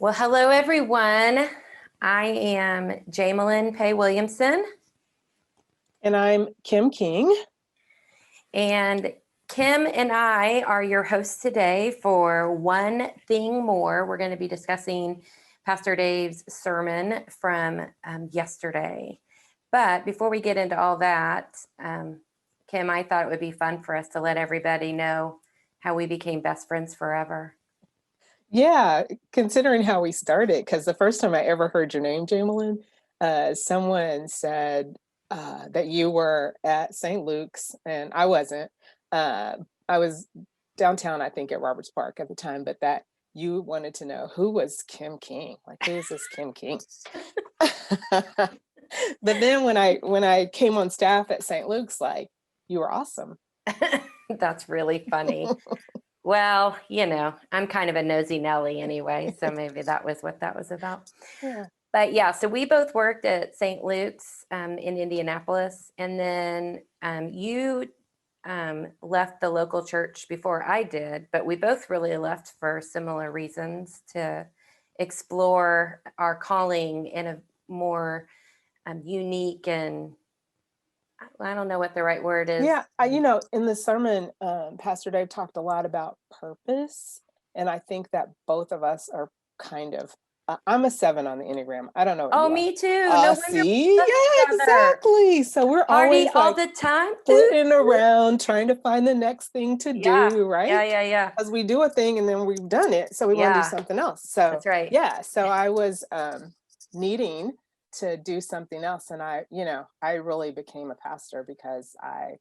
Well, hello, everyone. I am Jamalyn Peigh Williamson. And I'm Kim King. And Kim and I are your hosts today for One Thing More. We're going to be discussing Pastor Dave's sermon from yesterday. But before we get into all that, Kim, I thought it would be fun for us to let everybody know how we became best friends forever. Yeah, considering how we started, because the first time I ever heard your name, Jamalyn, someone said that you were at St. Luke's, and I wasn't. I was downtown, I think, at Roberts Park at the time, but that you wanted to know who was Kim King? Like, who is this Kim King? But then when I came on staff at St. Luke's, like, you were awesome. That's really funny. Well, I'm kind of a nosy Nelly anyway, so maybe that was what that was about. Yeah. But yeah, so we both worked at St. Luke's in Indianapolis, and then you left the local church before I did, but we both really left for similar reasons, to explore our calling in a more unique and, I don't know what the right word is. Yeah, in the sermon, Pastor Dave talked a lot about purpose, and I think that both of us are kind of. I'm a 7 on the Enneagram. I don't know. Oh, me too. No wonder. See, yeah, exactly. So we're Party always all like the time, flitting around, trying to find the next thing to do, right? Yeah. Because we do a thing and then we've done it, so we want to do something else. So that's right. Yeah, so I was needing to do something else, and I really became a pastor because I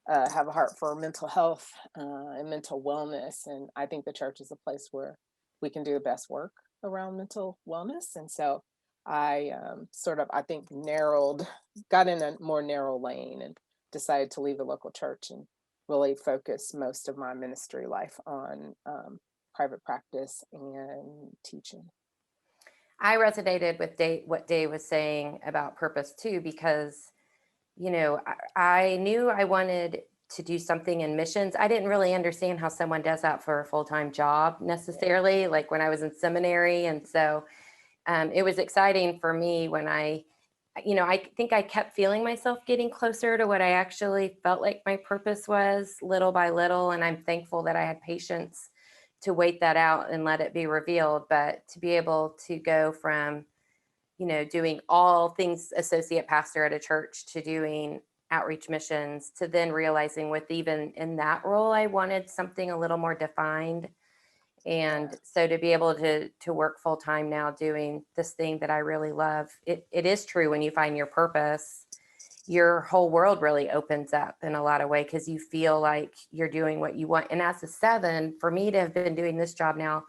have a heart for mental health and mental wellness, and I think the church is a place where we can do the best work around mental wellness. And so I I think got in a more narrow lane and decided to leave the local church and really focus most of my ministry life on private practice and teaching. I resonated with what Dave was saying about purpose too, because, I knew I wanted to do something in missions. I didn't really understand how someone does that for a full-time job necessarily, like when I was in seminary. And so it was exciting for me when I think I kept feeling myself getting closer to what I actually felt like my purpose was, little by little. And I'm thankful that I had patience to wait that out and let it be revealed. But to be able to go from, doing all things associate pastor at a church to doing outreach missions, to then realizing with even in that role, I wanted something a little more defined. And so to be able to work full time now doing this thing that I really love, it is true, when you find your purpose, your whole world really opens up in a lot of ways, because you feel like you're doing what you want. And as a 7, for me to have been doing this job now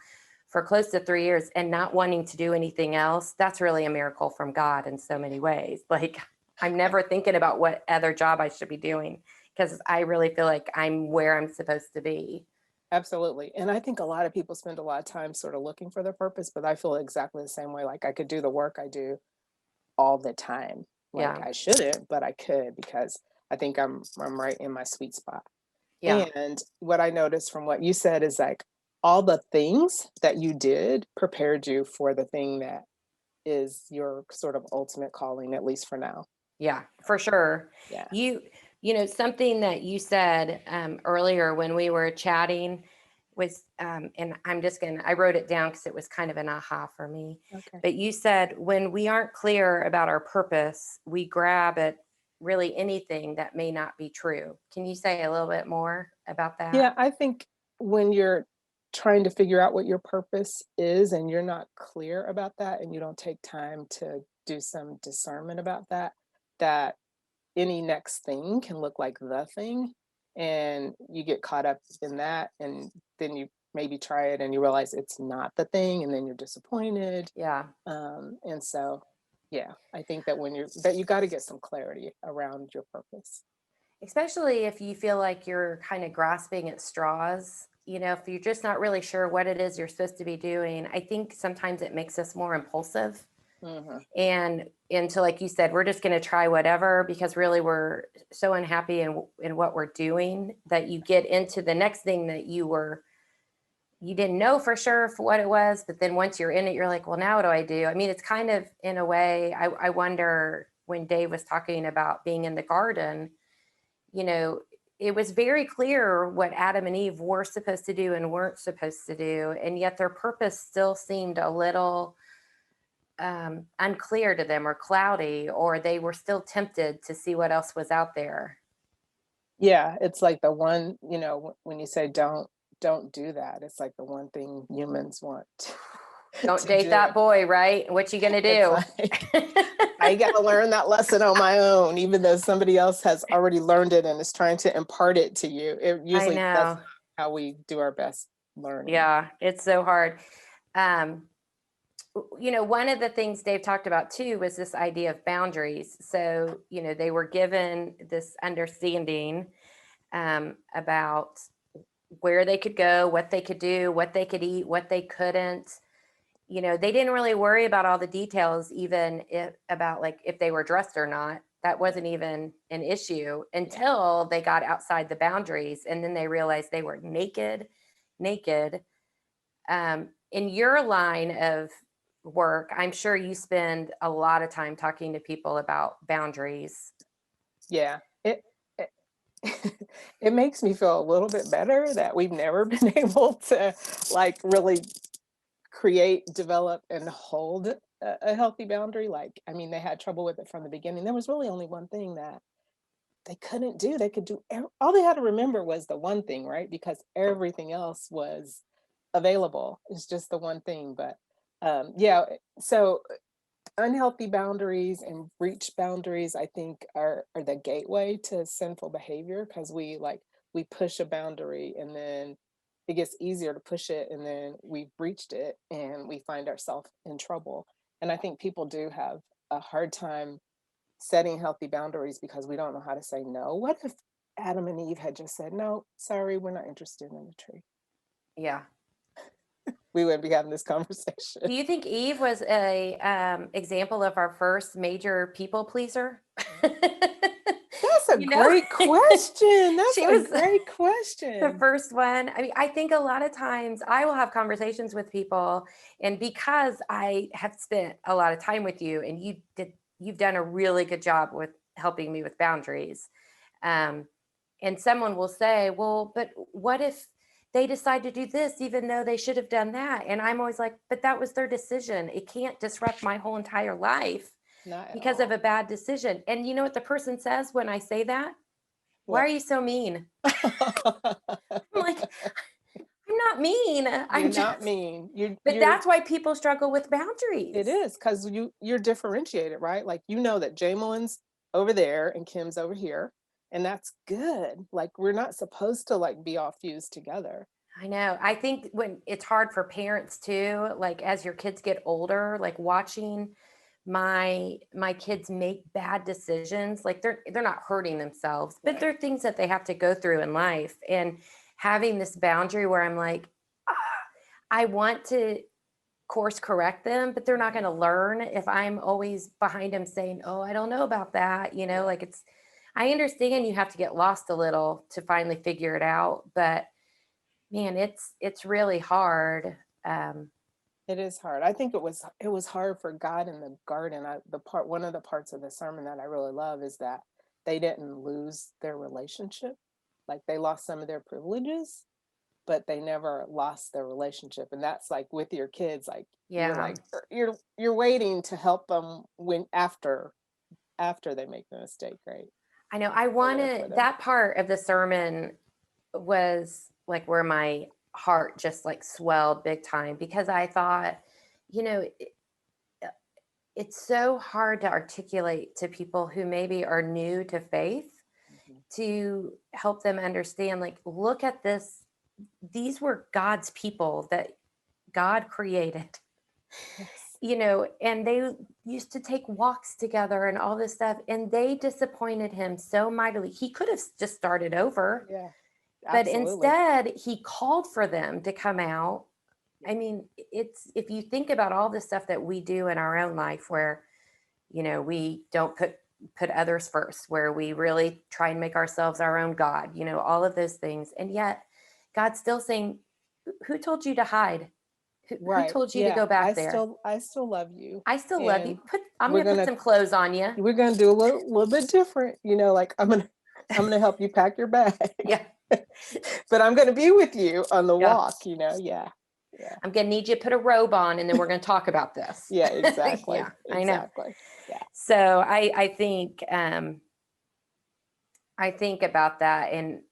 for close to 3 years and not wanting to do anything else, that's really a miracle from God in so many ways. Like, I'm never thinking about what other job I should be doing, because I really feel like I'm where I'm supposed to be. Absolutely. And I think a lot of people spend a lot of time sort of looking for their purpose, but I feel exactly the same way. Like, I could do the work I do all the time. Like, I shouldn't, but I could, because I think I'm right in my sweet spot. Yeah. And what I noticed from what you said is, like, all the things that you did prepared you for the thing that is your sort of ultimate calling, at least for now. Yeah, for sure. Yeah. Something that you said earlier when we were chatting was, and I wrote it down because it was kind of an aha for me. Okay. But you said, when we aren't clear about our purpose, we grab at really anything that may not be true. Can you say a little bit more about that? Yeah, I think when you're trying to figure out what your purpose is and you're not clear about that, and you don't take time to do some discernment about that, that any next thing can look like the thing, and you get caught up in that, and then you maybe try it and you realize it's not the thing, and then you're disappointed. Yeah. And so, yeah, I think that you got to get some clarity around your purpose. Especially if you feel like you're kind of grasping at straws, if you're just not really sure what it is you're supposed to be doing. I think sometimes it makes us more impulsive. Mm-hmm. And so, like you said, we're just going to try whatever, because really we're so unhappy in what we're doing, that you get into the next thing that you were you didn't know for sure for what it was, but then once you're in it, you're like, well, now what do I do? I mean, it's kind of in a way, I wonder when Dave was talking about being in the garden, you know, it was very clear what Adam and Eve were supposed to do and weren't supposed to do. And yet their purpose still seemed a little unclear to them or cloudy, or they were still tempted to see what else was out there. Yeah, it's like the one, when you say don't do that, it's like the one thing humans want Don't to date do. that boy, right? What you gonna It's do? like, I got to learn that lesson on my own, even though somebody else has already learned it and is trying to impart it to you. I Usually that's know. how we do our best learning. Yeah, it's so hard. Um, one of the things Dave talked about too was this idea of boundaries. So, they were given this understanding about where they could go, what they could do, what they could eat, what they couldn't. They didn't really worry about all the details, even about like if they were dressed or not. That wasn't even an issue until they got outside the boundaries, and then they realized they were naked. In your line of work, I'm sure you spend a lot of time talking to people about boundaries. Yeah. It it makes me feel a little bit better that we've never been able to like really create, develop, and hold a healthy boundary. Like, I mean, they had trouble with it from the beginning. There was really only one thing that they couldn't do. They could do all they had to remember was the one thing, right? Because everything else was available. It's just the one thing. But yeah, so unhealthy boundaries and breach boundaries, I think, are the gateway to sinful behavior, because we push a boundary and then it gets easier to push it, and then we've breached it and we find ourselves in trouble. And I think people do have a hard time setting healthy boundaries because we don't know how to say no. What if Adam and Eve had just said, no, sorry, we're not interested in the tree? Yeah. We wouldn't be having this conversation. Do you think Eve was a example of our first major people pleaser? That's a great question. That's She a was great the question. first one. I mean, I think a lot of times I will have conversations with people, and because I have spent a lot of time with you, and you've done a really good job with helping me with boundaries. Um, and someone will say, well, but what if they decide to do this even though they should have done that? And I'm always like, but that was their decision. It can't disrupt my whole entire life Not at because of all. a bad decision. And you know what the person says when I say that? Why are What? you so mean? I'm like, I'm not mean. You're I'm not just, mean. but You're that's why people struggle with It boundaries. is because you're differentiated, right? Like, you know that Jamalyn's over there and Kim's over here, and that's good. Like, we're not supposed to like be all fused together. I know. I think when it's hard for parents too, like as your kids get older, like watching my kids make bad decisions, like they're not hurting themselves, but Right. they're things that they have to go through in life. And having this boundary where I'm like, ah, I want to course correct them, but they're not going to learn if I'm always behind them saying, "Oh, I don't know about that." Like I understand you have to get lost a little to finally figure it out, but man, it's really hard. It is hard. I think it was hard for God in the garden. One of the parts of the sermon that I really love is that they didn't lose their relationship. Like, they lost some of their privileges, but they never lost their relationship. And that's like with your kids, like Yeah, you're waiting to help them when after they make the mistake, right? I know. I You're there for wanted them. that part of the sermon was like where my heart just like swelled big time because I thought, you know, it's so hard to articulate to people who maybe are new to faith Mhm. to help them understand, like, look at this. These were God's people that God created, Yes. and they used to take walks together and all this stuff, and they disappointed him so mightily. He could have just started over, Yeah, but absolutely. instead he called for them to come out. I mean, it's if you think about all the stuff that we do in our own life where, we don't put others first, where we really try and make ourselves our own God, all of those things. And yet God's still saying, who told you to hide? Who Right. told you to Yeah. go back there? I still love you. I still love you. And I'm we're gonna put gonna some clothes on you. we're gonna do a little bit different. Like I'm gonna help you pack your bag. Yeah, But I'm gonna be with you on the yeah. walk. Yeah. Yeah. I'm gonna need you to put a robe on, and then we're gonna talk about this. Yeah, exactly. Yeah, I know. Exactly. Yeah. So I think about that, and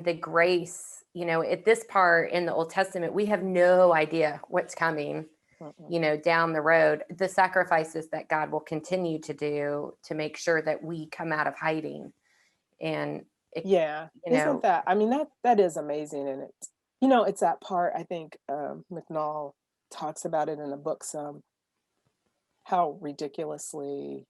the grace. At this part in the Old Testament, we have no idea what's coming. Mm-mm. Down the road, the sacrifices that God will continue to do to make sure that we come out of hiding. And it, Yeah. you Isn't know, that, I mean, that is amazing. And it's that part, I think, McNall talks about it in the book some, how ridiculously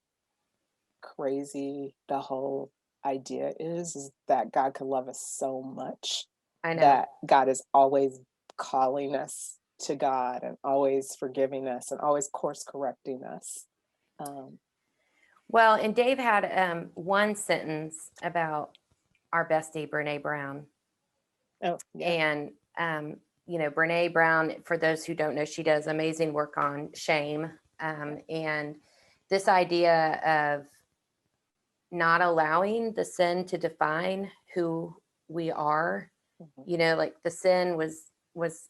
crazy the whole idea is that God could love us so much I know. that God is always calling us to God and always forgiving us and always course correcting us. Um, Well, and Dave had one sentence about our bestie, Brene Brown. oh, yeah. And, Brene Brown, for those who don't know, she does amazing work on shame. And this idea of not allowing the sin to define who we are, Mhm. like the sin was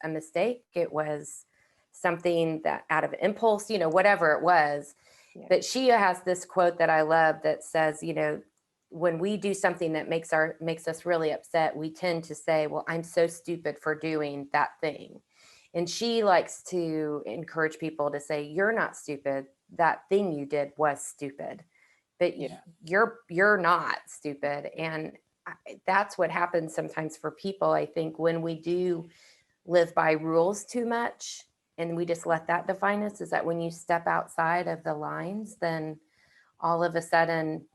a mistake. It was something that out of impulse, whatever it was. Yeah. But she has this quote that I love that says, when we do something that makes us really upset, we tend to say, well, I'm so stupid for doing that thing. And she likes to encourage people to say, you're not stupid. That thing you did was stupid, but Yeah. you're not stupid. And that's what happens sometimes for people. I think when we do live by rules too much and we just let that define us, is that when you step outside of the lines, then all of a sudden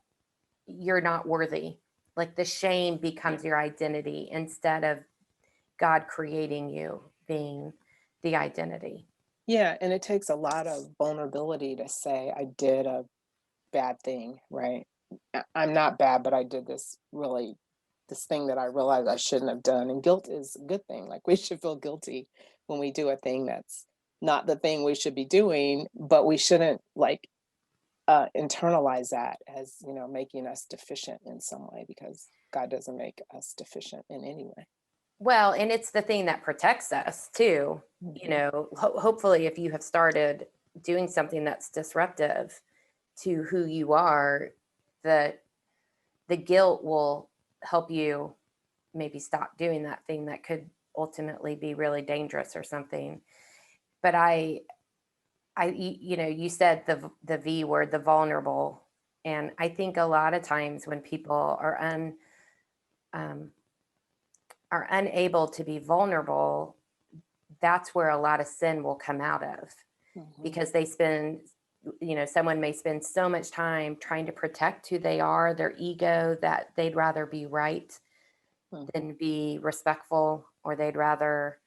you're not worthy. Like the shame becomes your identity instead of God creating you being the identity. Yeah. And it takes a lot of vulnerability to say, I did a bad thing, right? I'm not bad, but I did this thing that I realized I shouldn't have done. And guilt is a good thing. Like we should feel guilty when we do a thing that's not the thing we should be doing, but we shouldn't internalize that as, making us deficient in some way, because God doesn't make us deficient in any way. Well, and it's the thing that protects us too. Mhm. Hopefully, if you have started doing something that's disruptive to who you are, the guilt will help you maybe stop doing that thing that could ultimately be really dangerous or something. But you said the V word, the vulnerable, and I think a lot of times when people um, are unable to be vulnerable, that's where a lot of sin will come out of, Mhm. because someone may spend so much time trying to protect who they are, their ego, that they'd rather be right than Mhm. be respectful, or they'd rather,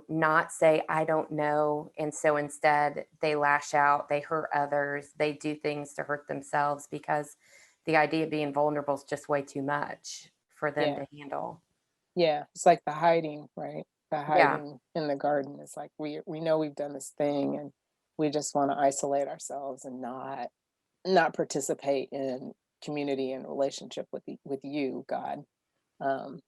not say, I don't know. And so instead they lash out, they hurt others, they do things to hurt themselves because the idea of being vulnerable is just way too much for them Yeah. to handle. Yeah. It's like the hiding, right? The Yeah. hiding in the garden. It's like we know we've done this thing and we just want to isolate ourselves and not participate in community and relationship with you, God. Um,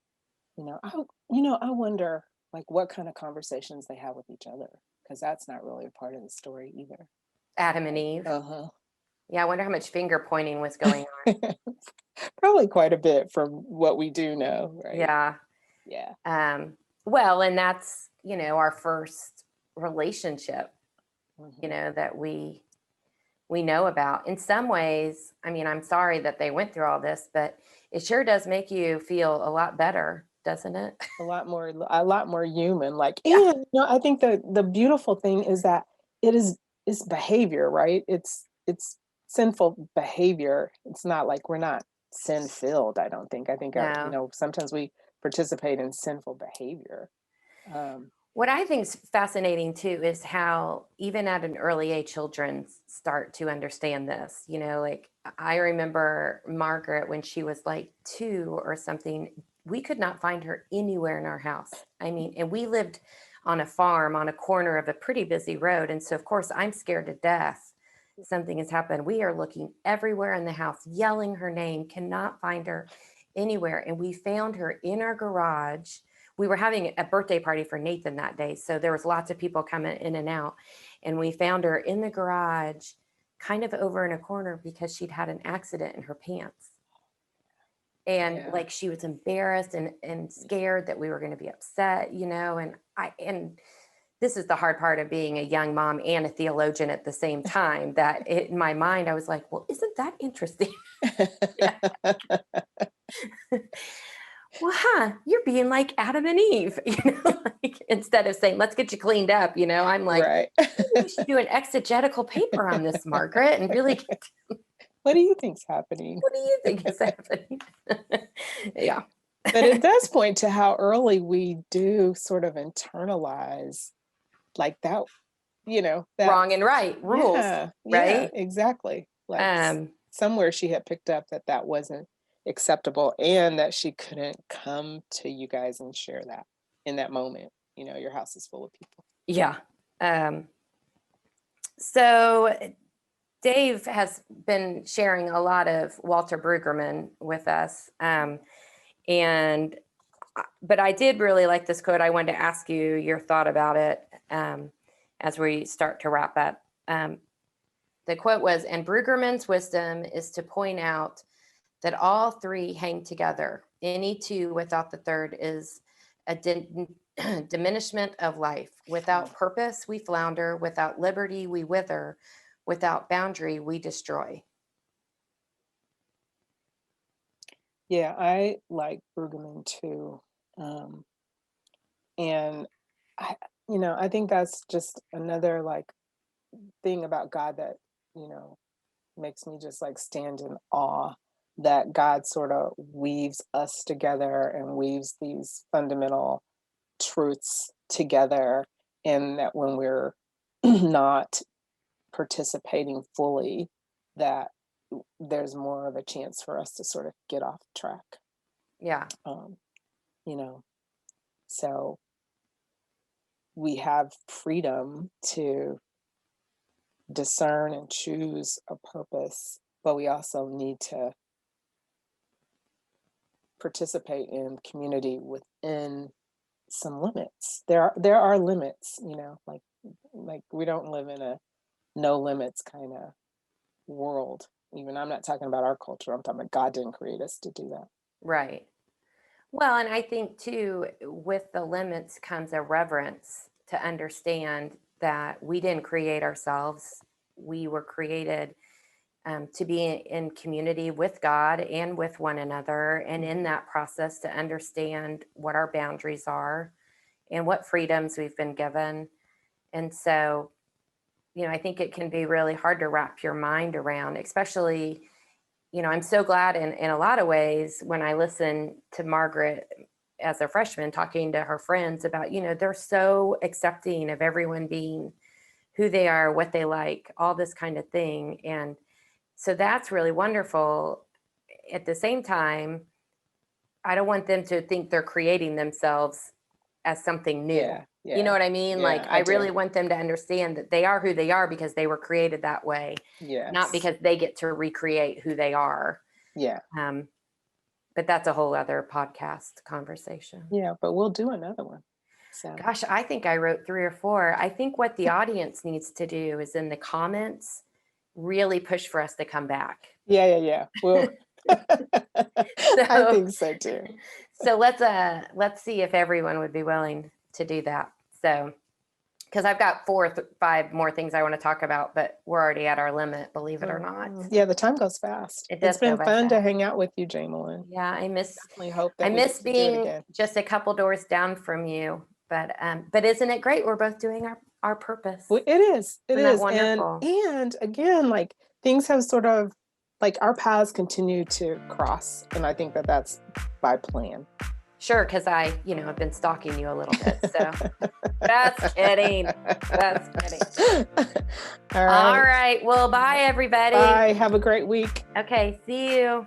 I wonder like what kind of conversations they have with each other, because that's not really a part of the story either. Adam and Like, Eve. uh-huh. Yeah. I wonder how much finger pointing was going on. Probably quite a bit from what we do know, right? Yeah. Yeah. Um, well, and that's, our first relationship, Mhm. that we know about. In some ways, I mean, I'm sorry that they went through all this, but it sure does make you feel a lot better, doesn't it? A lot more human, like, Yeah. and I think the beautiful thing is that it is it's behavior, right? It's sinful behavior. It's not like we're not sin filled. I think No. sometimes we participate in sinful behavior. um What I think is fascinating too is how, even at an early age, children start to understand this. Like I remember Margaret when she was like 2 or something, we could not find her anywhere in our house. I mean, and we lived on a farm on a corner of a pretty busy road. And so, of course, I'm scared to death. Something has happened. We are looking everywhere in the house, yelling her name, cannot find her anywhere. And we found her in our garage. We were having a birthday party for Nathan that day. So there was lots of people coming in and out. And we found her in the garage, kind of over in a corner because she'd had an accident in her pants. And like she was embarrassed and scared that we were going to be upset, you know, and this is the hard part of being a young mom and a theologian at the same time, that in my mind, I was like, well, isn't that interesting? Well, you're being like Adam and Eve, you know, like, instead of saying, let's get you cleaned up, you know, I'm like, right. We should do an exegetical paper on this, Margaret, and really get what do you think's happening? What do you think is happening? Yeah. But it does point to how early we do sort of internalize like that, you know, that wrong and right rules, right? Yeah, exactly. Like somewhere she had picked up that wasn't acceptable and that she couldn't come to you guys and share that in that moment. You know, your house is full of people. Yeah. So Dave has been sharing a lot of Walter Brueggemann with us. But I did really like this quote. I wanted to ask you your thought about it as we start to wrap up. The quote was, and Brueggemann's wisdom is to point out that all three hang together. Any two without the third is a diminishment of life. Without purpose, we flounder. Without liberty, we wither. Without boundary, we destroy. Yeah, I like Brueggemann too. And I think that's just another like thing about God that, you know, makes me just like stand in awe that God sort of weaves us together and weaves these fundamental truths together, and that when we're not participating fully, that there's more of a chance for us to sort of get off track. Yeah. You know, so we have freedom to discern and choose a purpose, but we also need to participate in community within some limits. There are limits, you know, like we don't live in a no limits kind of world. Even I'm not talking about our culture. I'm talking about God didn't create us to do that. Right. Well, and I think too, with the limits comes a reverence to understand that we didn't create ourselves. We were created to be in community with God and with one another. And in that process, to understand what our boundaries are and what freedoms we've been given. And so, you know, I think it can be really hard to wrap your mind around, especially, you know, I'm so glad in a lot of ways when I listen to Margaret as a freshman talking to her friends about, you know, they're so accepting of everyone being who they are, what they like, all this kind of thing. And so that's really wonderful. At the same time, I don't want them to think they're creating themselves as something new. Yeah. You know what I mean? Yeah, like, I really want them to understand that they are who they are because they were created that way, not because they get to recreate who they are. Yeah. But that's a whole other podcast conversation. Yeah, but we'll do another one. So. Gosh, I think I wrote 3 or 4. I think what the audience needs to do is in the comments, really push for us to come back. Yeah. Well, I think so too. So let's see if everyone would be willing to do that. So, because I've got 5 more things I want to talk about, but we're already at our limit, believe it or not. Yeah, the time goes fast. It's been fun to hang out with you, Jamalyn. Yeah, I miss being just a couple doors down from you. But isn't it great? We're both doing our purpose. Well, it is. It Isn't is. that wonderful? And again, like things have sort of like our paths continue to cross, and I think that's by plan. Sure, because I, have been stalking you a little bit. So that's kidding. All right. Well, bye, everybody. Bye. Have a great week. Okay. See you.